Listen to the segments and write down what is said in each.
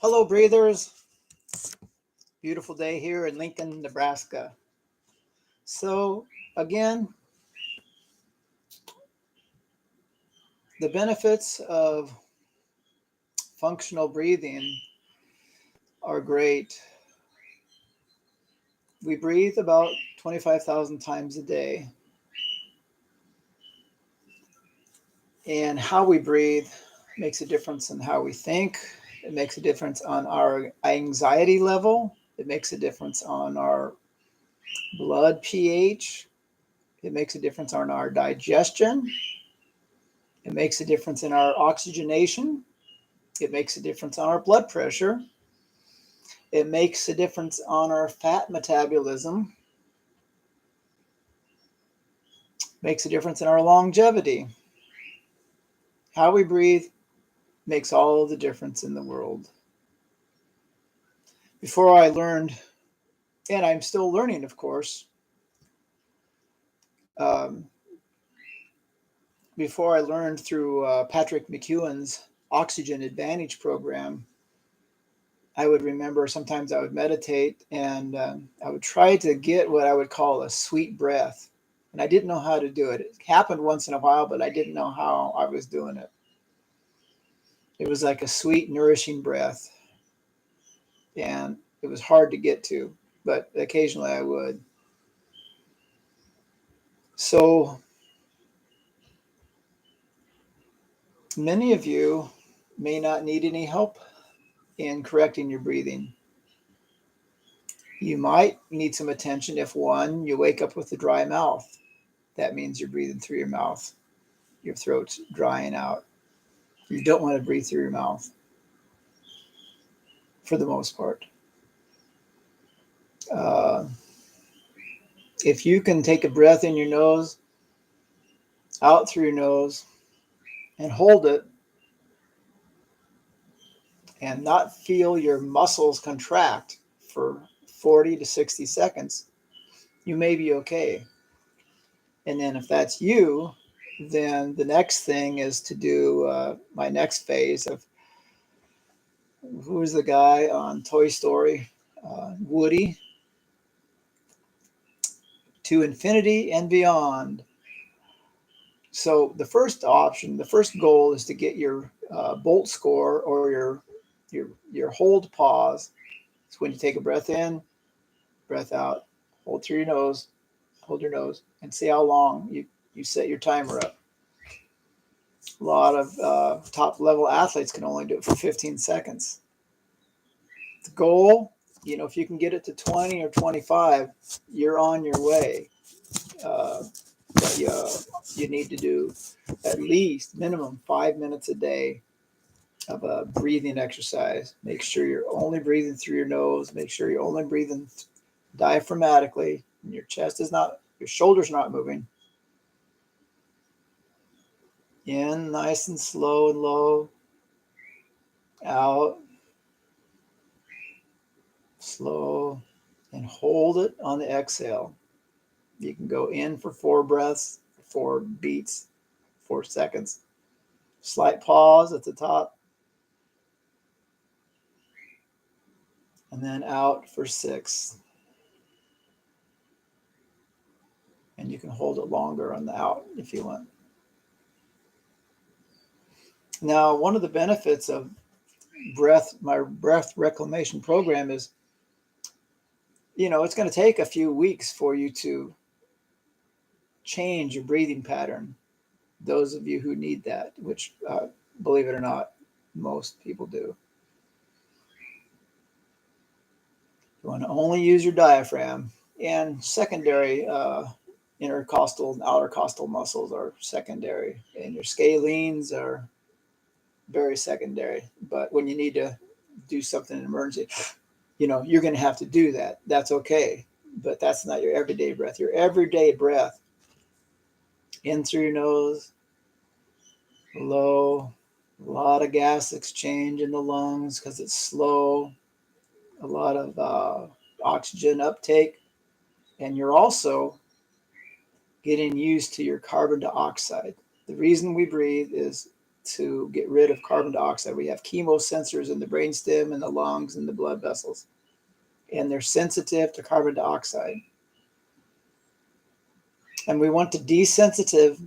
Hello, breathers. Beautiful day here in Lincoln, Nebraska. So, again, the benefits of functional breathing are great. We breathe about 25,000 times a day. And how we breathe makes a difference in how we think. It makes a difference on our anxiety level. It makes a difference on our blood pH. It makes a difference on our digestion. It makes a difference in our oxygenation. It makes a difference on our blood pressure. It makes a difference on our fat metabolism. Makes a difference in our longevity. How we breathe makes all the difference in the world. Before I learned, and I'm still learning, of course, um, before I learned through Patrick McEwen's Oxygen Advantage program, I would remember sometimes I would meditate and I would try to get what I would call a sweet breath. And I didn't know how to do it. It happened once in a while, but I didn't know how I was doing it. It was like a sweet, nourishing breath. And it was hard to get to, but occasionally I would. So many of you may not need any help in correcting your breathing. You might need some attention if, one, you wake up with a dry mouth. That means you're breathing through your mouth. Your throat's drying out. You don't want to breathe through your mouth for the most part. Uh, if you can take a breath in your nose, out through your nose, and hold it, and not feel your muscles contract for 40 to 60 seconds, you may be okay. And then if that's you, then the next thing is to do my next phase of who's the guy on Toy Story? Woody. To infinity and beyond. So the first option, the first goal is to get your bolt score or your hold pause. It's when you take a breath in, breath out, hold through your nose, hold your nose, and see how long you set your timer up. A lot of top level athletes can only do it for 15 seconds. The goal, if you can get it to 20 or 25, you're on your way. But you need to do at least minimum 5 minutes a day of a breathing exercise. Make sure you're only breathing through your nose. Make sure you're only breathing diaphragmatically. And your shoulders not moving. In nice and slow and low. Out. Slow. And hold it on the exhale. You can go in for 4 breaths, 4 beats, 4 seconds. Slight pause at the top. And then out for 6. And you can hold it longer on the out if you want. Now, one of the benefits of my breath reclamation program is, it's going to take a few weeks for you to change your breathing pattern. Those of you who need that, which, believe it or not, most people do. You want to only use your diaphragm, and secondary intercostal and outer costal muscles are secondary, and your scalenes are very secondary. But when you need to do something in emergency, you're going to have to do that. That's okay. But that's not your everyday breath. Your everyday breath, in through your nose, low, a lot of gas exchange in the lungs because it's slow, a lot of oxygen uptake. And you're also getting used to your carbon dioxide. The reason we breathe is to get rid of carbon dioxide. We have chemosensors in the brainstem and the lungs and the blood vessels, and they're sensitive to carbon dioxide. And we want to desensitize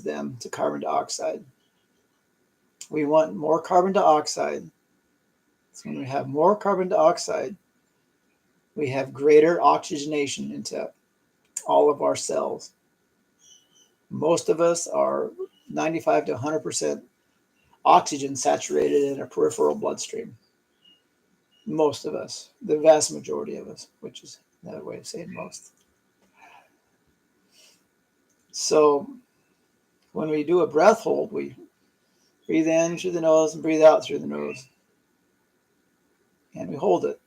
them to carbon dioxide. We want more carbon dioxide. So when we have more carbon dioxide, we have greater oxygenation into all of our cells. Most of us are 95 to 100% oxygen saturated in our peripheral bloodstream. Most of us, the vast majority of us, which is another way of saying most. So when we do a breath hold, we breathe in through the nose and breathe out through the nose. And we hold it.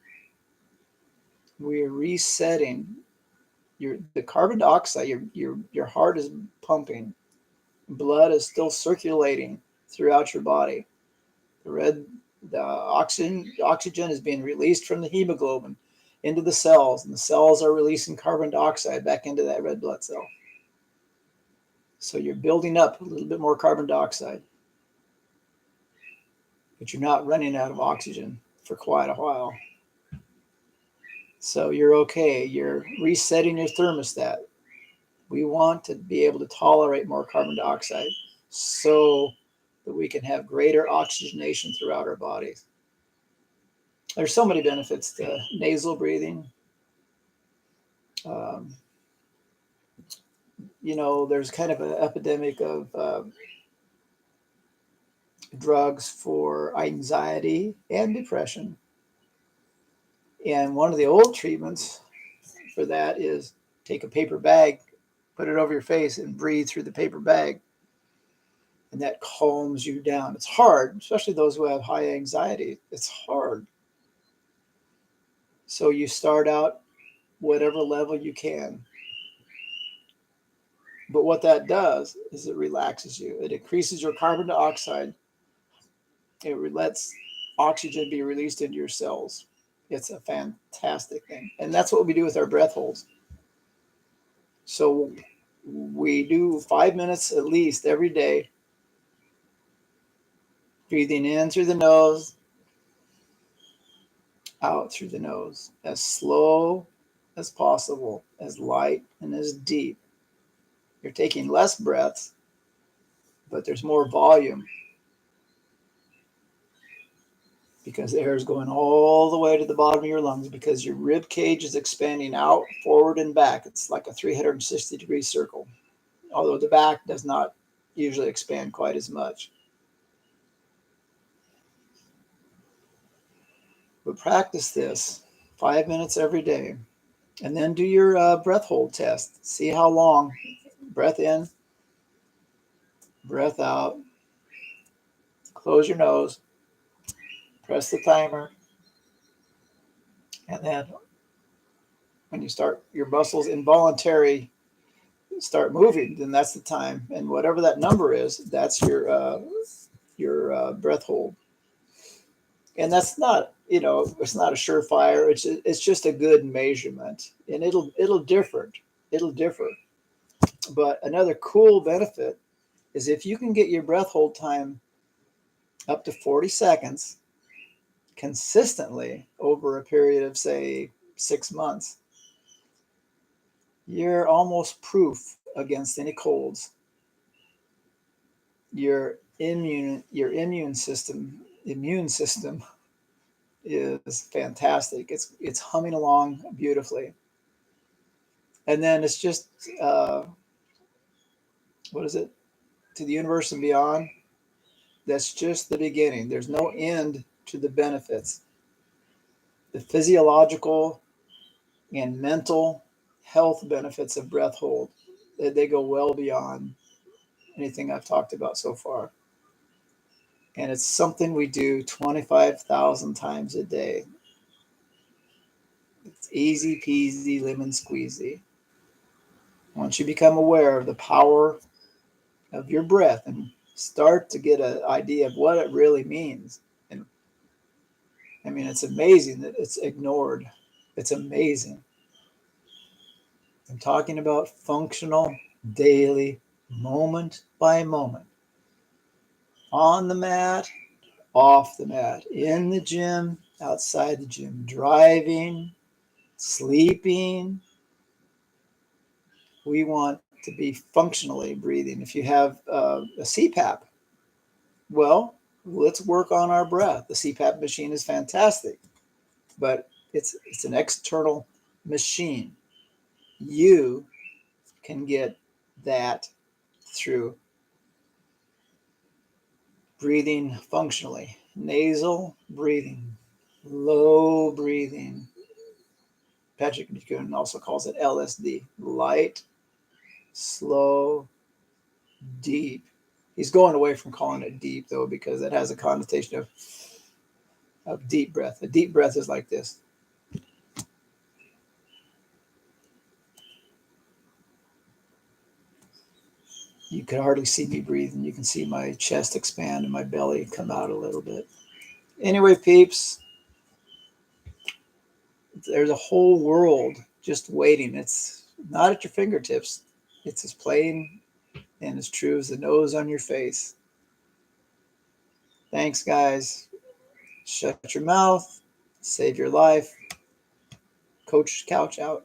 We are resetting the carbon dioxide. Your heart is pumping. Blood is still circulating throughout your body. The oxygen is being released from the hemoglobin into the cells, and the cells are releasing carbon dioxide back into that red blood cell. So you're building up a little bit more carbon dioxide, but you're not running out of oxygen for quite a while. So you're okay. You're resetting your thermostat. We want to be able to tolerate more carbon dioxide so that we can have greater oxygenation throughout our bodies. There's so many benefits to nasal breathing. There's kind of an epidemic of drugs for anxiety and depression. And one of the old treatments for that is take a paper bag, put it over your face, and breathe through the paper bag. And that calms you down. It's hard, especially those who have high anxiety. It's hard. So you start out whatever level you can. But what that does is it relaxes you. It increases your carbon dioxide. It lets oxygen be released into your cells. It's a fantastic thing. And that's what we do with our breath holds. So we do 5 minutes at least every day, breathing in through the nose, out through the nose, as slow as possible, as light and as deep. You're taking less breaths, but there's more volume because air is going all the way to the bottom of your lungs because your rib cage is expanding out, forward, and back. It's like a 360-degree circle, although the back does not usually expand quite as much. But practice this 5 minutes every day, and then do your breath hold test. See how long. Breath in, breath out. Close your nose. Press the timer. And then when you start your muscles involuntary start moving, then that's the time. And whatever that number is, that's your breath hold. And that's not, it's not a surefire. It's just a good measurement, and it'll differ. It'll differ. But another cool benefit is if you can get your breath hold time up to 40 seconds consistently over a period of, say, 6 months, you're almost proof against any colds. Your immune system is fantastic. It's humming along beautifully. And then it's just what is it? To the universe and beyond. That's just the beginning. There's no end to the benefits. The physiological and mental health benefits of breath hold, they go well beyond anything I've talked about so far. And it's something we do 25,000 times a day. It's easy peasy lemon squeezy. Once you become aware of the power of your breath and start to get an idea of what it really means. And I mean, it's amazing that it's ignored. It's amazing. I'm talking about functional, daily, moment by moment On the mat, off the mat, in the gym, outside the gym, driving, sleeping. We want to be functionally breathing. If you have a CPAP, well, let's work on our breath. The CPAP machine is fantastic, but it's an external machine. You can get that through breathing functionally. Nasal breathing, low breathing. Patrick McKeown also calls it LSD. Light, slow, deep. He's going away from calling it deep, though, because it has a connotation of deep breath. A deep breath is like this. You can hardly see me breathing. You can see my chest expand and my belly come out a little bit. Anyway, peeps, there's a whole world just waiting. It's not at your fingertips. It's as plain and as true as the nose on your face. Thanks, guys. Shut your mouth. Save your life. Coach Couch out.